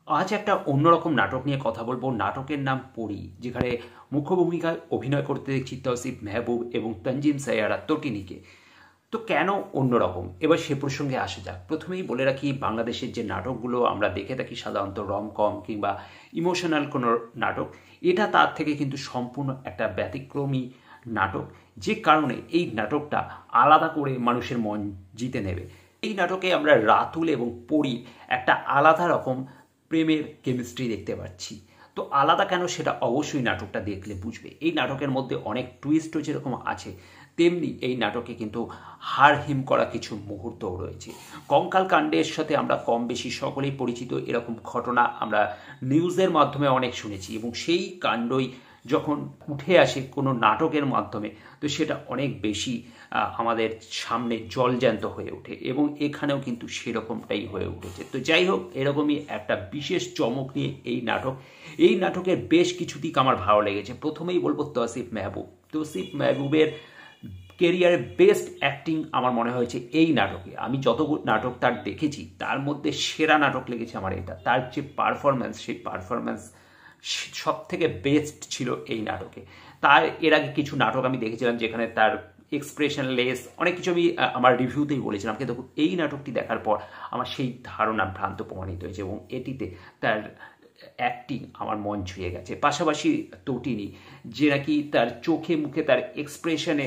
আজ একটা অন্যরকম নাটক নিয়ে কথা বলবো। নাটকের নাম পরী, যেখানে মুখ্য ভূমিকায় অভিনয় করতে দেখছি তৌসিফ মেহবুব এবং তঞ্জিম সাইয়ারা তটিনীকে। তো কেন অন্যরকম, এবার সে প্রসঙ্গে আসা যাক। প্রথমেই বলে রাখি, বাংলাদেশের যে নাটকগুলো আমরা দেখে থাকি সাধারণত রমকম কিংবা ইমোশনাল কোনো নাটক, এটা তার থেকে কিন্তু সম্পূর্ণ একটা ব্যতিক্রমী নাটক, যে কারণে এই নাটকটা আলাদা করে মানুষের মন জিতে নেবে। এই নাটকে আমরা রাতুল এবং পরীর একটা আলাদা রকম প্রেমের কেমিস্ট্রি দেখতে পাচ্ছি। তো আলাদা কেন, সেটা অবশ্যই নাটকটা দেখলে বুঝবে। এই নাটকের মধ্যে অনেক টুইস্টও যেরকম আছে, তেমনি এই নাটকে কিন্তু হাড় হিম করা কিছু মুহূর্তও রয়েছে। কঙ্কাল কাণ্ডের সাথে আমরা কম বেশি সকলেই পরিচিত। এরকম ঘটনা আমরা নিউজের মাধ্যমে অনেক শুনেছি, এবং সেই কাণ্ডই যখন উঠে আসে কোনো নাটকের মাধ্যমে, তো সেটা অনেক বেশি আমাদের সামনে জলজ্যান্ত হয়ে ওঠে, এবং এখানেও কিন্তু সেরকমটাই হয়ে উঠেছে। তো যাই হোক, এরকমই একটা বিশেষ চমক নিয়ে এই নাটক। এই নাটকের বেশ কিছু দিক আমার ভালো লেগেছে। প্রথমেই বলবো তৌসিফ মেহবুব। তৌসিফ মেহবুবের কেরিয়ারের বেস্ট অ্যাক্টিং আমার মনে হয়েছে এই নাটকে। আমি যত নাটক তার দেখেছি, তার মধ্যে সেরা নাটক লেগেছে আমার এটা। তার যে পারফরম্যান্স, সেই পারফরম্যান্স সব থেকে বেস্ট ছিল এই নাটকে। তার এর আগে কিছু নাটক আমি দেখেছিলাম যেখানে তার এক্সপ্রেশনলেস অনেক কিছু আমি আমার রিভিউতেই বলেছিলাম, কিন্তু এই নাটকটি দেখার পর আমার সেই ধারণা ভ্রান্ত প্রমাণিত হয়েছে, এবং এটিতে তার অ্যাক্টিং আমার মন ছুঁয়ে গেছে। পাশাপাশি তটিনী, যে নাকি তার চোখে মুখে তার এক্সপ্রেশনে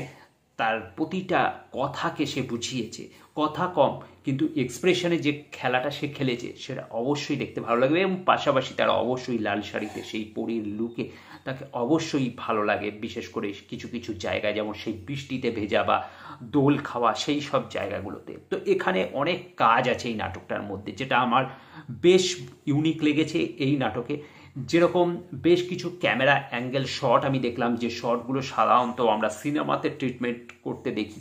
তার প্রতিটা কথাকে সে বুঝিয়েছে। কথা কম, কিন্তু এক্সপ্রেশনে যে খেলাটা সে খেলেছে সেটা অবশ্যই দেখতে ভালো লাগবে। এবং পাশাপাশি তারা অবশ্যই লাল শাড়িতে সেই পরীর লুকে তাকে অবশ্যই ভালো লাগে, বিশেষ করে কিছু কিছু জায়গায়, যেমন সেই বৃষ্টিতে ভেজা বা দোল খাওয়া, সেই সব জায়গাগুলোতে। তো এখানে অনেক কাজ আছে এই নাটকটার মধ্যে, যেটা আমার বেশ ইউনিক লেগেছে এই নাটকে। যেরকম বেশ কিছু ক্যামেরা অ্যাঙ্গেল শট আমি দেখলাম, যে শটগুলো সাধারণত আমরা সিনেমাতে ট্রিটমেন্ট করতে দেখি।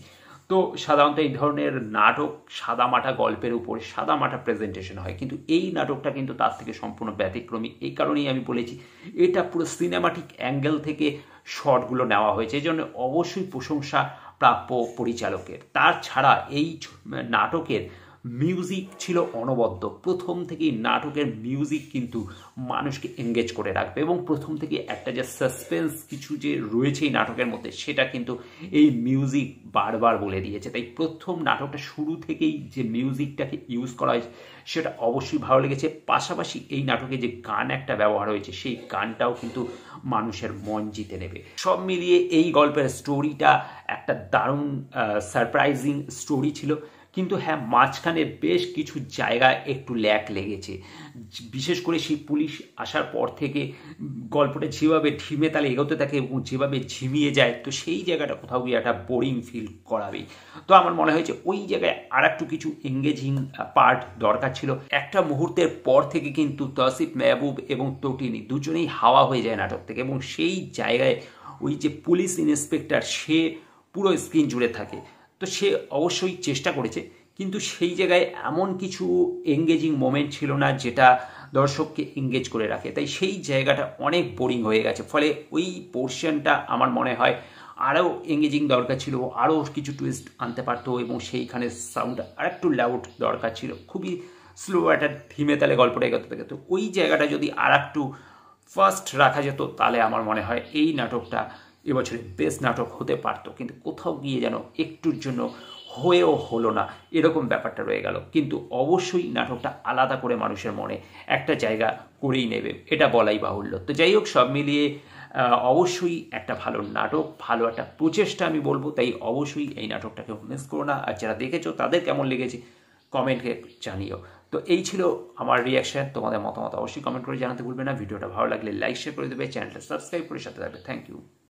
তো সাধারণত এই ধরনের নাটক সাদামাটা গল্পের উপরে সাদামাটা প্রেজেন্টেশন হয়, কিন্তু এই নাটকটা কিন্তু তার থেকে সম্পূর্ণ ব্যতিক্রমী। এই কারণেই আমি বলেছি এটা পুরো সিনেমাটিক অ্যাঙ্গেল থেকে শটগুলো নেওয়া হয়েছে, এই জন্য অবশ্যই প্রশংসা প্রাপ্য পরিচালকের। তার ছাড়া এই নাটকের মিউজিক ছিল অনবদ্য। প্রথম থেকেই নাটকের মিউজিক কিন্তু মানুষকে এঙ্গেজ করে রাখবে, এবং প্রথম থেকে একটা যে সাসপেন্স কিছু যে রয়েছে এই নাটকের মধ্যে, সেটা কিন্তু এই মিউজিক বারবার বলে দিয়েছে। তাই প্রথম নাটকটা শুরু থেকেই যে মিউজিকটাকে ইউজ করা হয়, সেটা অবশ্যই ভালো লেগেছে। পাশাপাশি এই নাটকে যে গান একটা ব্যবহার হয়েছে, সেই গানটাও কিন্তু মানুষের মন জিতে নেবে। সব মিলিয়ে এই গল্পের স্টোরিটা একটা দারুণ সারপ্রাইজিং স্টোরি ছিল, কিন্তু হ্যাঁ, মাঝখানে বেশ কিছু জায়গায় একটু ল্যাক লেগেছে। বিশেষ করে সেই পুলিশ আসার পর থেকে গল্পটা যেভাবে ঢিমে তালে এগোতে থাকে এবং যেভাবে ঝিমিয়ে যায়, তো সেই জায়গাটা কোথাও গিয়ে একটা বোরিং ফিল করাবেই। তো আমার মনে হয়েছে ওই জায়গায় আর একটু কিছু এঙ্গেজিং পার্ট দরকার ছিল। একটা মুহূর্তের পর থেকে কিন্তু তৌসিফ মেহবুব এবং তটিনী দুজনেই হাওয়া হয়ে যায় নাটক থেকে, এবং সেই জায়গায় ওই যে পুলিশ ইন্সপেক্টর, সে পুরো স্ক্রিন জুড়ে থাকে। তো সে অবশ্যই চেষ্টা করেছে, কিন্তু সেই জায়গায় এমন কিছু এঙ্গেজিং মোমেন্ট ছিল না যেটা দর্শককে এঙ্গেজ করে রাখে। তাই সেই জায়গাটা অনেক বোরিং হয়ে গেছে। ফলে ওই পোর্শনটা আমার মনে হয় আরও এঙ্গেজিং দরকার ছিল, আরও কিছু টুইস্ট আনতে পারতো, এবং সেইখানে সাউন্ড আর একটু লাউড দরকার ছিল। খুবই স্লো একটা ধীমে তালে গল্পটা এগোতে থাকে। তো ওই জায়গাটা যদি আর একটু ফাস্ট রাখা যেত, তাহলে আমার মনে হয় এই নাটকটা এবছরের বেস্ট নাটক হতে পারত। কিন্তু কোথাও গিয়ে যেন একটুর জন্য হয়েও হলো না, এরকম ব্যাপারটা রয়ে গেল। কিন্তু অবশ্যই নাটকটা আলাদা করে মানুষের মনে একটা জায়গা করেই নেবে, এটা বলাই বাহুল্য। তো যাই হোক, সব মিলিয়ে অবশ্যই একটা ভালো নাটক, ভালো একটা প্রচেষ্টা আমি বলবো। তাই অবশ্যই এই নাটকটাকে মিস করো না। আর যারা দেখেছো তাদের কেমন লেগেছে কমেন্টকে জানিও। তো এই ছিল আমার রিয়াকশন। তোমাদের মতামত অবশ্যই কমেন্ট করে জানাতে ভুলবে না। ভিডিওটা ভালো লাগলে লাইক শেয়ার করে দেবে, চ্যানেলটা সাবস্ক্রাইব করে সাথে থাকবে। Thank you.